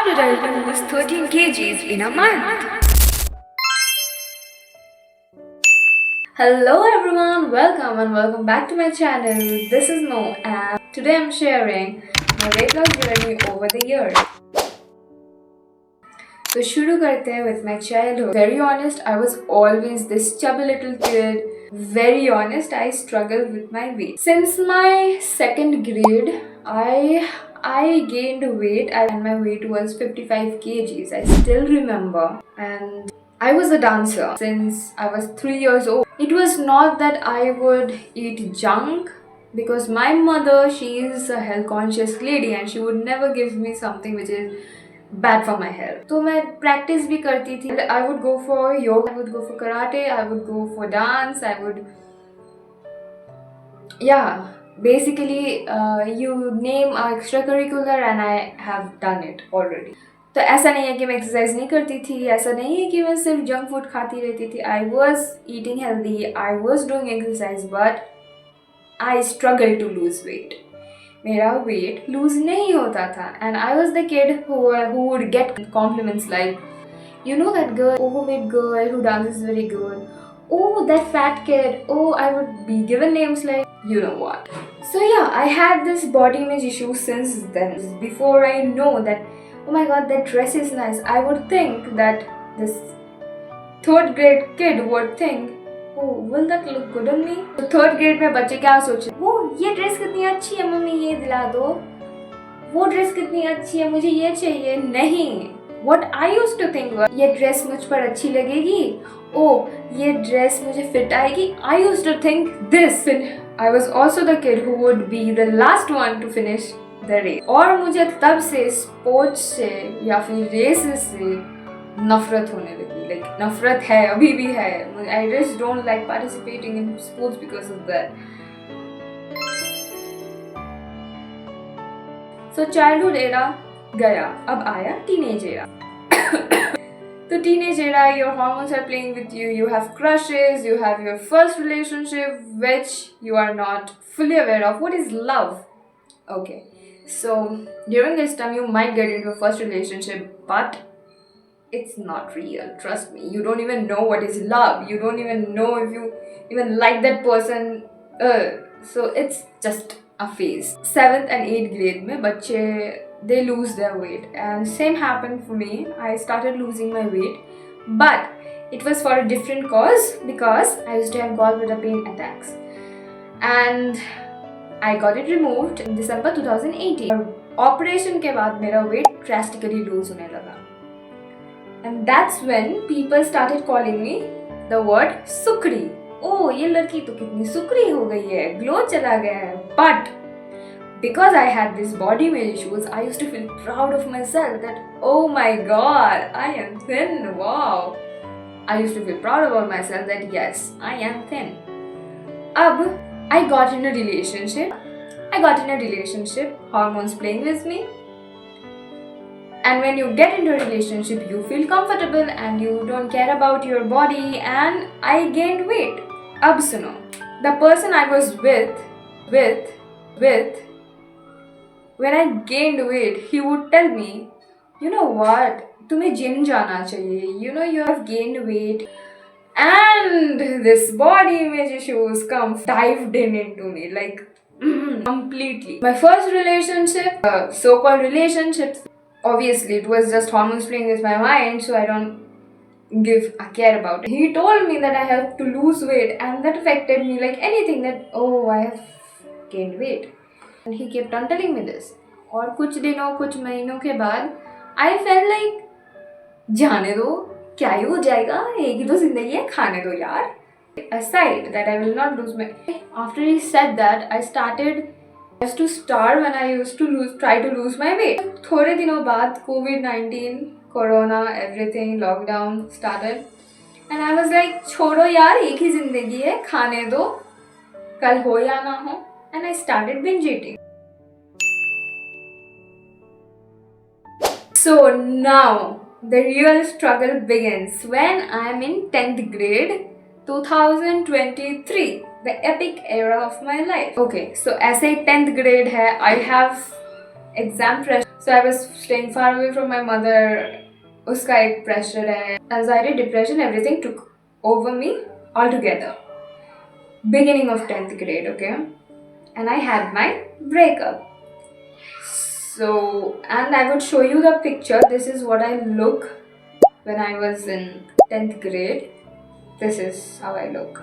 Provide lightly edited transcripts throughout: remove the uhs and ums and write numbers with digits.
How did I lose 13 kgs in a month? Hello everyone, welcome back to my channel. This is Mo and today I'm sharing my weight loss journey over the years. So शुरू करते हैं with my childhood. Very honest, I was always this chubby little kid. Very honest, I struggled with my weight. Since my second grade, I gained weight and my weight was 55 kgs. I still remember. And I was a dancer since I was 3 years old. It was not that I would eat junk because my mother, she is a health conscious lady and she would never give me something which is bad for my health. तो मैं practice भी करती थी. I would go for yoga, I would go for karate, I would go for dance, I would basically you name extracurricular and I have done it already. तो ऐसा नहीं है कि मैं एक्सरसाइज नहीं करती थी, ऐसा नहीं है कि मैं सिर्फ जंक फूड खाती रहती थी. I was eating healthy, I was doing exercise, but I struggle to lose weight. मेरा वेट लूज नहीं होता था and I was the kid who would get compliments like, you know that girl, overweight girl who dances very good, oh that fat kid, oh I would be given names like you know what. So yeah, I had this body image issue since then. Before I know that, oh my god, that dress is nice, I would think that this third grade kid would think, oh will that look good on me. तो third grade में बच्चे क्या सोचे, वो ये dress कितनी अच्छी है मम्मी, ये दिला दो, वो ड्रेस कितनी अच्छी है, मुझे ये चाहिए. नहीं, what I used to think was, ये ड्रेस मुझ पर अच्छी लगेगी, oh ये ड्रेस मुझे फिट आएगी. I used to think this. I was also the kid who would be the last one to finish the race. और मुझे तब से स्पोर्ट्स से या फिर रेसेस से नफरत होने लगी. लाइक नफरत है, अभी भी है. I just don't like participating in sports because of that. So childhood era गया, अब आया टीनेज एरा. तो teenage era, your hormones are playing with you, you have crushes, you have your first relationship which you are not fully aware of. What is love? Okay, so during this time you might get into a first relationship, but it's not real, trust me. You don't even know what is love, you don't even know if you even like that person. So it's just a phase. 7th and 8th grade में बच्चे they lose their weight, and same happened for me. I started losing my weight, but it was for a different cause because I used to have gallbladder pain attacks and I got it removed in December 2018. Operation के बाद मेरा weight drastically lose होने लगा, and that's when people started calling me the word Sukri. Oh ये लड़की तो कितनी सुकरी हो गई है, ग्लो चला गया है. But because I had this body image issues, I used to feel proud of myself that, oh my god, I am thin, wow. I used to feel proud about myself that yes, I am thin. Ab, I got in a relationship, hormones playing with me. And when you get into a relationship, you feel comfortable and you don't care about your body, and I gained weight. Ab suno, the person I was with, when I gained weight, he would tell me, you know what, तुम्हें gym जाना चाहिए, you know you have gained weight. And this body image issues come dived into me like completely. My first relationship, so-called relationships, obviously it was just hormones playing with my mind, so I don't give a care about it. He told me that I have to lose weight, and that affected me like anything, that oh I have gained weight. And he kept on telling me this. और कुछ दिनों कुछ महीनों के बाद I felt like जाने दो, क्या ही हो जाएगा, एक ही तो जिंदगी है, खाने दो यार. Aside that I will not lose my. After he said that, I used to starve when I used to try to lose my weight. थोड़े दिनों बाद COVID-19, Corona, everything, lockdown started, and I was like छोड़ो यार, एक ही जिंदगी है, खाने दो, कल हो या ना हो. And I started binge eating. So now the real struggle begins when I am in 10th grade 2023, the epic era of my life. Okay, so ऐसे 10th grade है, I have exam pressure, so I was staying far away from my mother, उसका एक pressure है, anxiety, depression, everything took over me all together. Beginning of 10th grade, okay, and I had my breakup. So, and I would show you the picture. This is what I look when I was in 10th grade. This is how I look.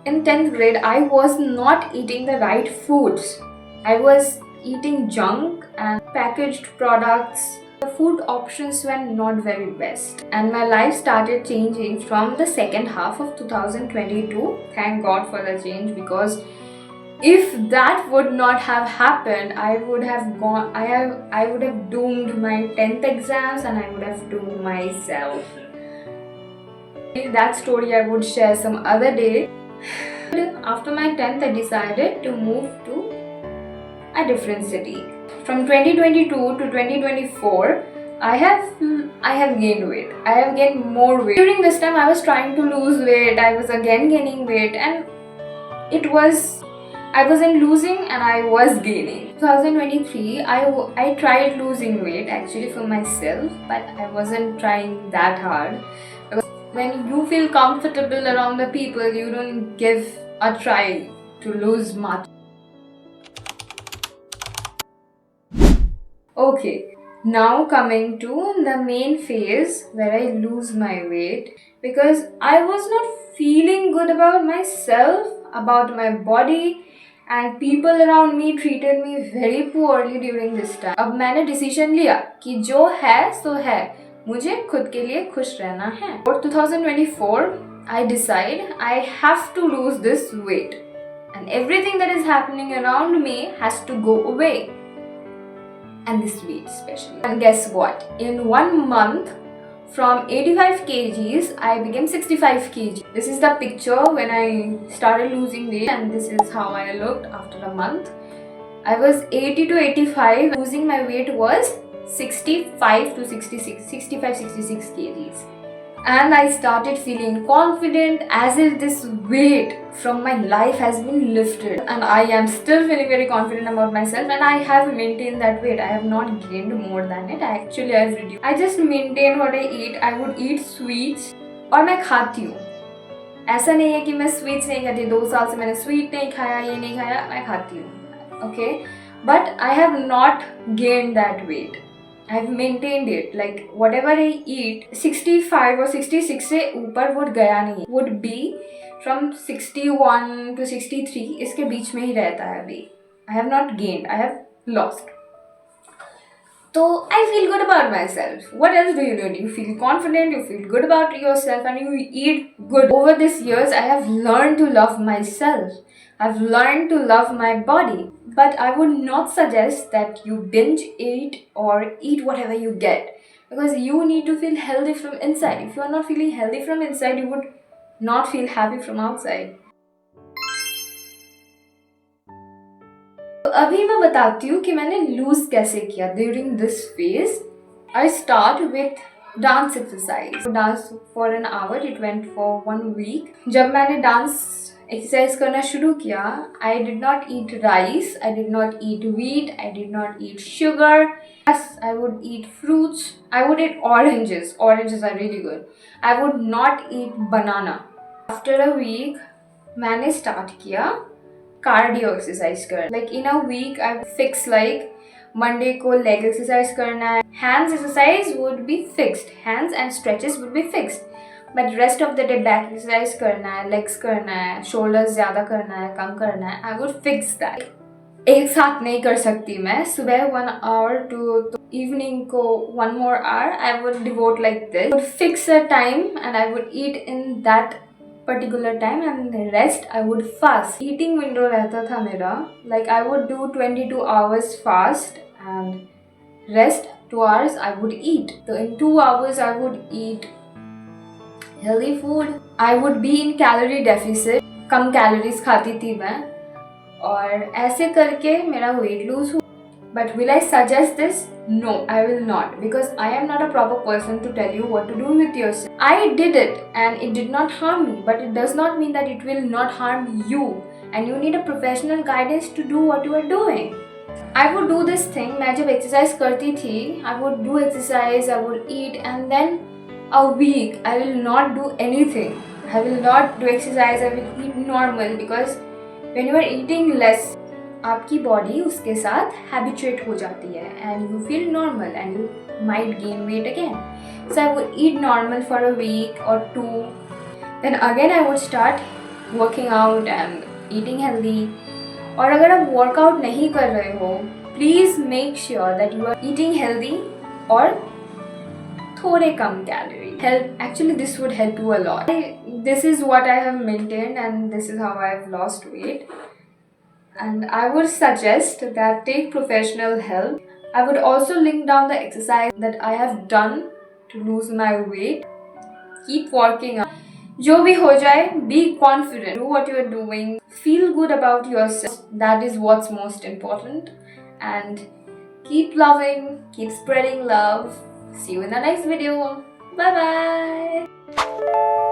In 10th grade, I was not eating the right foods. I was eating junk and packaged products. The food options were not very best, and my life started changing from the second half of 2022. Thank God for the change, because if that would not have happened, I would have doomed my 10th exams, and I would have doomed myself. That story I would share some other day. After my 10th, I decided to move to a different city. From 2022 to 2024, I have gained weight. I have gained more weight. During this time, I was trying to lose weight. I was again gaining weight, and I wasn't losing and I was gaining. 2023, I tried losing weight actually for myself, but I wasn't trying that hard. When you feel comfortable around the people, you don't give a try to lose much. Okay, now coming to the main phase where I lose my weight, because I was not feeling good about myself, about my body, and people around me treated me very poorly during this time. अब मैंने decision लिया कि जो है सो है, मुझे खुद के लिए खुश रहना है. For 2024, I decide I have to lose this weight, and everything that is happening around me has to go away. And this weight especially. And guess what? In 1 month, from 85 kgs, I became 65 kg. This is the picture when I started losing weight, and this is how I looked after a month. I was 80 to 85. Losing my weight was 65 to 66 kgs. And I started feeling confident, as if this weight from my life has been lifted. And I am still feeling very confident about myself, and I have maintained that weight. I have not gained more than it. I have reduced. I just maintain what I eat. I would eat sweets, और मैं खाती हूँ. ऐसा नहीं है कि मैं sweets नहीं खाती. 2 साल से मैंने स्वीट नहीं खाया, ये नहीं खाया, मैं खाती हूँ. Okay, but I have not gained that weight. I've maintained it. Like whatever I eat, 65 or 66 से ऊपर would गया नहीं. Would be from 61 to 63. इसके बीच में ही रहता है अभी. I have not gained. I have lost. So I feel good about myself. What else do? You feel confident. You feel good about yourself, and you eat good. Over these years, I have learned to love myself. I've learned to love my body. But I would not suggest that you binge eat or eat whatever you get, because you need to feel healthy from inside. If you are not feeling healthy from inside, you would not feel happy from outside. तो अभी मैं बताती हूँ कि मैंने lose कैसे किया. During this phase, I start with dance exercise. Dance for an hour. It went for 1 week. जब मैंने डांस एक्सरसाइज करना शुरू किया, I did not eat rice, I did not eat wheat, I did not eat sugar. Yes, I would eat fruits. I would eat oranges. Oranges are really good. I would not eat banana. After a week, मैंने start किया cardio exercise कर. Like in a week, I fix like Monday को leg exercise करना है. Hands exercise would be fixed. Hands and stretches would be fixed. But rest of the day back exercise करना है, legs करना है, shoulders ज़्यादा करना है, कम करना है. I would fix that. एक साथ नहीं कर सकती मैं. सुबह 1 hour to evening को 1 more hour. I would devote like this. I would fix a time and I would eat in that particular time, and the rest I would fast. Eating window रहता था मेरा. Like I would do 22 hours fast and rest 2 hours I would eat. So in 2 hours I would eat healthy food. I would be in calorie deficit. Come calories खाती थी मैं, और ऐसे करके मेरा weight lose हुआ. But will I suggest this? No, I will not, because I am not a proper person to tell you what to do with yourself. I did it and it did not harm me, but it does not mean that it will not harm you, and you need a professional guidance to do what you are doing. I would do this thing. मैं जब exercise करती थी, I would do exercise, I would eat, and then a week I will not do anything. I will not do exercise. I will eat normal because when you are eating less, आपकी body उसके साथ habituate हो जाती है and you feel normal and you might gain weight again. So I would eat normal for a week or two. Then again I would start working out and eating healthy. और अगर आप workout नहीं कर रहे हो, please make sure that you are eating healthy और थोड़े कम calorie. Help actually this would help you a lot. This is what I have maintained and this is how I have lost weight. And I would suggest that take professional help. I would also link down the exercise that I have done to lose my weight. Keep working out. जो भी हो जाए, be confident, do what you are doing, feel good about yourself. That is what's most important. And keep loving, keep spreading love. See you in the next video. Bye bye.